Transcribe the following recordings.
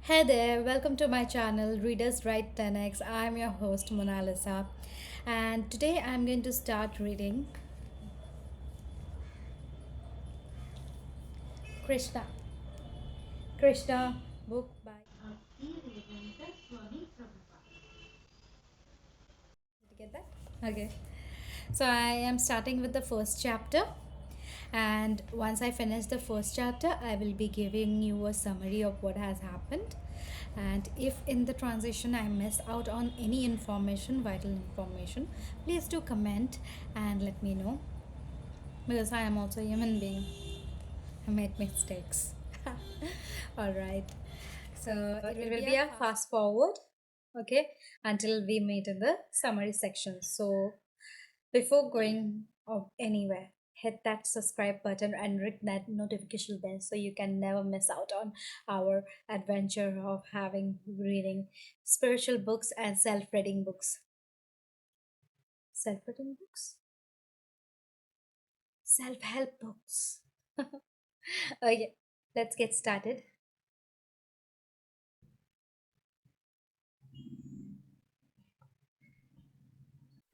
Hey there, welcome to my channel Readers Write 10x. I'm your host Monalisa, and today I'm going to start reading Krishna. Krishna book by Bhaktivedanta Swami Prabhupada. Did you get that? Okay. So I am starting with the first chapter, and once I finish the first chapter, I will be giving you a summary of what has happened. And if in the transition I missed out on any information, vital information, please do comment and let me know, because I am also a human being. I made mistakes. All right. So it will be a fast forward, okay, until we meet in the summary section. So before going anywhere, hit that subscribe button and ring that notification bell so you can never miss out on our adventure of having reading spiritual books and self-reading books. Self-reading books? Self-help books. Okay, let's get started.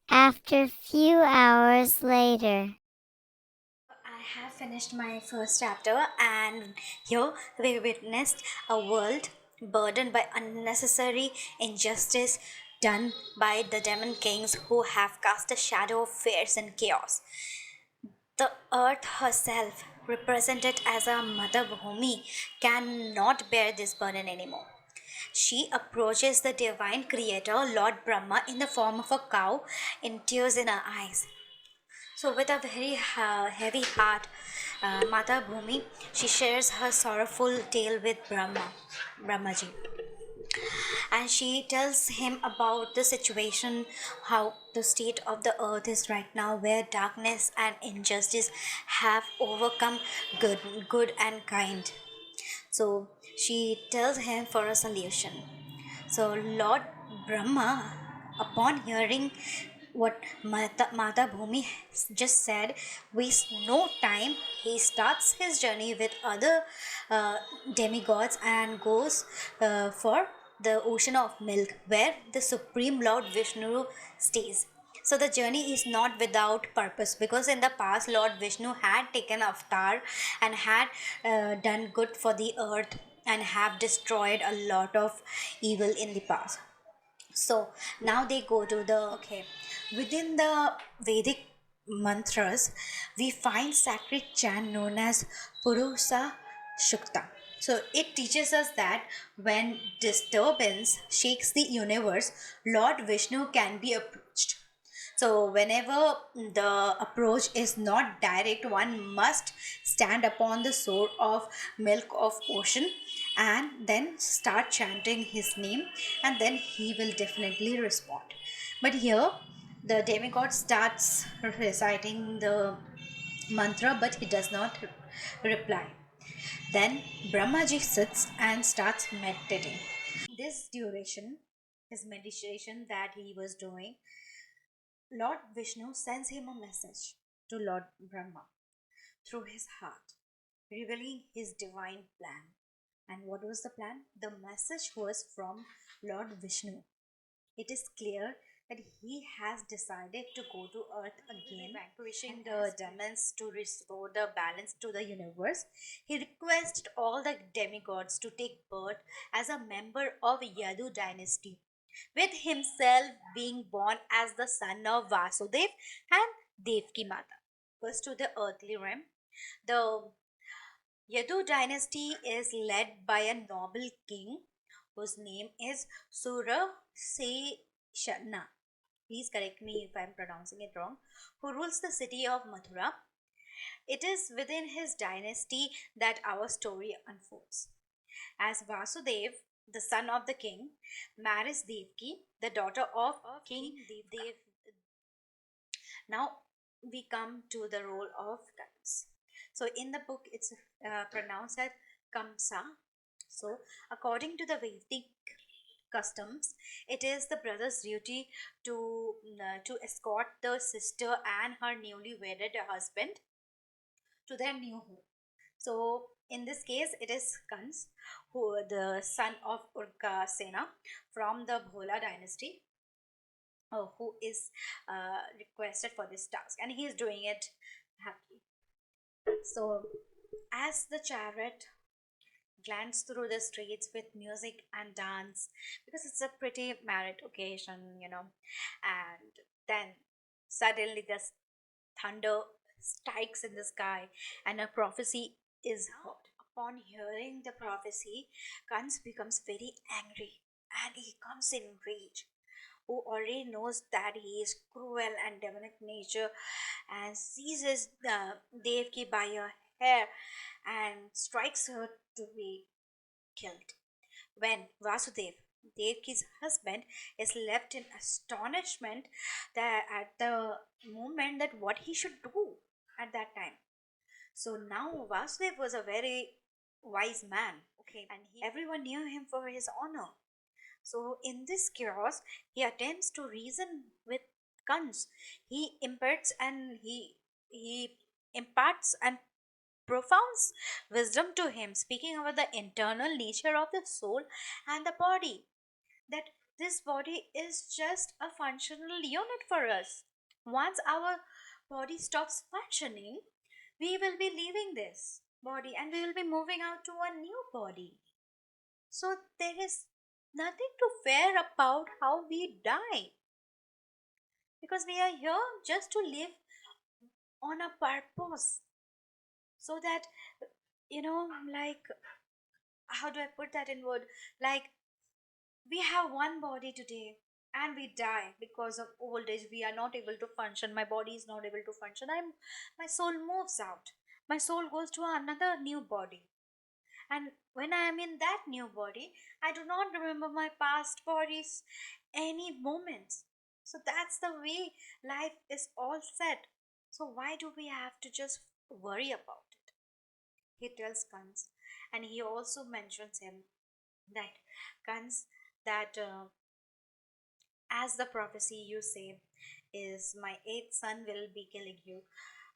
After few hours later. I have finished my first chapter, and here we witnessed a world burdened by unnecessary injustice done by the demon kings who have cast a shadow of fears and chaos. The earth herself, represented as a Mother Bhumi, cannot bear this burden anymore. She approaches the divine creator, Lord Brahma, in the form of a cow, in tears in her eyes. So, with a very heavy heart, Mata Bhumi, she shares her sorrowful tale with Brahmaji, and she tells him about the situation, how the state of the earth is right now, where darkness and injustice have overcome good and kind. So she tells him for a solution. So Lord Brahma, upon hearing what Mata Bhumi just said, wastes no time. He starts his journey with other uh, demigods and goes for the ocean of milk, where the Supreme Lord Vishnu stays. So the journey is not without purpose, because in the past Lord Vishnu had taken avatar and had done good for the earth and have destroyed a lot of evil in the past. So now they go to the okay. Within the Vedic mantras, we find sacred chant known as Purusa-Sukta. So it teaches us that when disturbance shakes the universe, Lord Vishnu can be approached. So whenever the approach is not direct, one must stand upon the shore of milk of ocean and then start chanting his name, and then he will definitely respond. But here the demigod starts reciting the mantra, but he does not reply. Then Brahmaji sits and starts meditating. This duration, his meditation that he was doing, Lord Vishnu sends him a message to Lord Brahma through his heart, revealing his divine plan. And what was the plan? The message was from Lord Vishnu. It is clear that he has decided to go to earth again, vanquishing the demons to restore the balance to the universe. He requested all the demigods to take birth as a member of Yadu dynasty, with himself being born as the son of Vasudev and Devki Mata. Goes to the earthly realm. The Yadu dynasty is led by a noble king whose name is Suraseshana. Please correct me if I'm pronouncing it wrong. Who rules the city of Mathura. It is within his dynasty that our story unfolds. As Vasudev, the son of the king, marries Devki, the daughter of King Dev. Now we come to the role of Kans. So in the book, it's pronounced as Kamsa. So according to the Vedic customs, it is the brother's duty to escort the sister and her newly wedded husband to their new home. So in this case, it is Kans, who the son of Urka-sena from the Bhola dynasty, who is requested for this task, and he is doing it happily. So, as the chariot glance through the streets with music and dance, because it's a pretty married occasion, and then suddenly the thunder strikes in the sky and a prophecy is heard. Upon hearing the prophecy, Kans becomes very angry and he comes in rage, who already knows that he is cruel and demonic nature, and seizes the Devki by her hair and strikes her to be killed. When Vasudev, Devki's husband, is left in astonishment that at the moment that what he should do at that time. So now Vasudev was a very wise man, okay, and everyone knew him for his honor. So in this chaos, he attempts to reason with Kans. He imparts and profound wisdom to him, speaking about the internal nature of the soul and the body. That this body is just a functional unit for us. Once our body stops functioning, we will be leaving this body and we will be moving out to a new body. So there is nothing to fear about how we die, because we are here just to live on a purpose, so that, like, how do I put that in word? Like, we have one body today and we die because of old age. We are not able to function. My body is not able to function. My soul moves out. My soul goes to another new body. And when I am in that new body, I do not remember my past bodies any moments. So that's the way life is all set. So why do we have to just worry about it? He tells Kans, and he also mentions him that Kans, that as the prophecy you say is my eighth son will be killing you,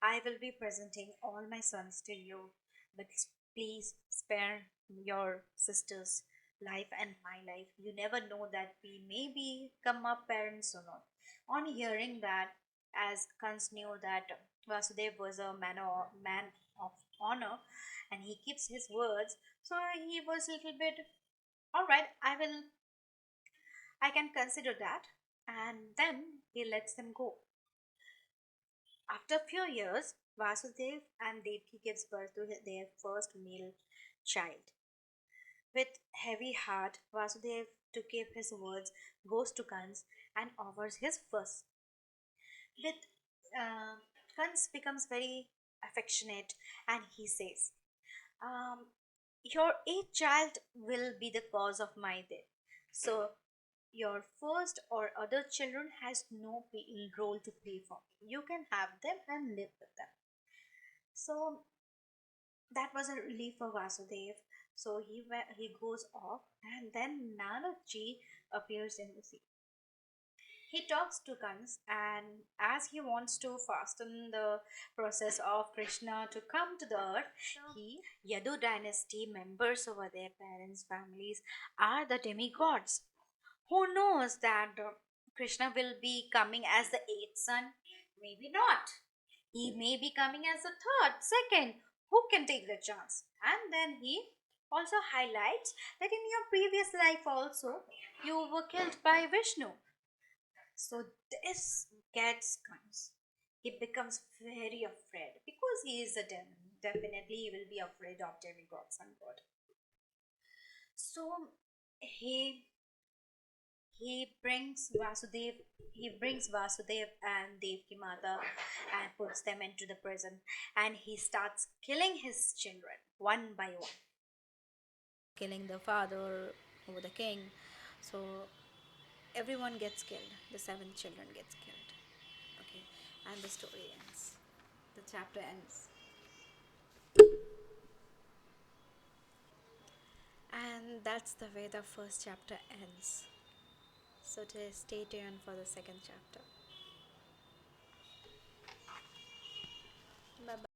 I will be presenting all my sons to you, but please spare your sister's life and my life. You never know that we may become up parents or not. On hearing that, as Kans knew that Vasudev was a man of honor and he keeps his words, so he was a little bit, all right, I can consider that. And then he lets them go. After a few years, Vasudev and Devki gives birth to their first male child. With heavy heart, Vasudev, to keep his words, goes to Kans and offers his first. With Kans becomes very affectionate and he says, "Your eighth child will be the cause of my death. So your first or other children has no role to play for me. You can have them and live with them." So that was a relief for Vasudev. So he goes off, and then Nanaji appears in the scene. He talks to Kans, and as he wants to fasten the process of Krishna to come to the earth, he Yadu dynasty members over their parents' families are the demigods. Who knows that Krishna will be coming as the eighth son? Maybe not. He may be coming as the third, second. Who can take the chance? And then he also highlights that in your previous life also you were killed by Vishnu. So this gets Kans. He becomes very afraid because he is a demon. Definitely he will be afraid of demigods and God. So he he brings Vasudev and Devki Mata and puts them into the prison, and he starts killing his children one by one, killing the father over the king. So everyone gets killed. The seven children gets killed. Okay, and the story ends. The chapter ends. And that's the way the first chapter ends. So stay tuned for the second chapter. Bye bye.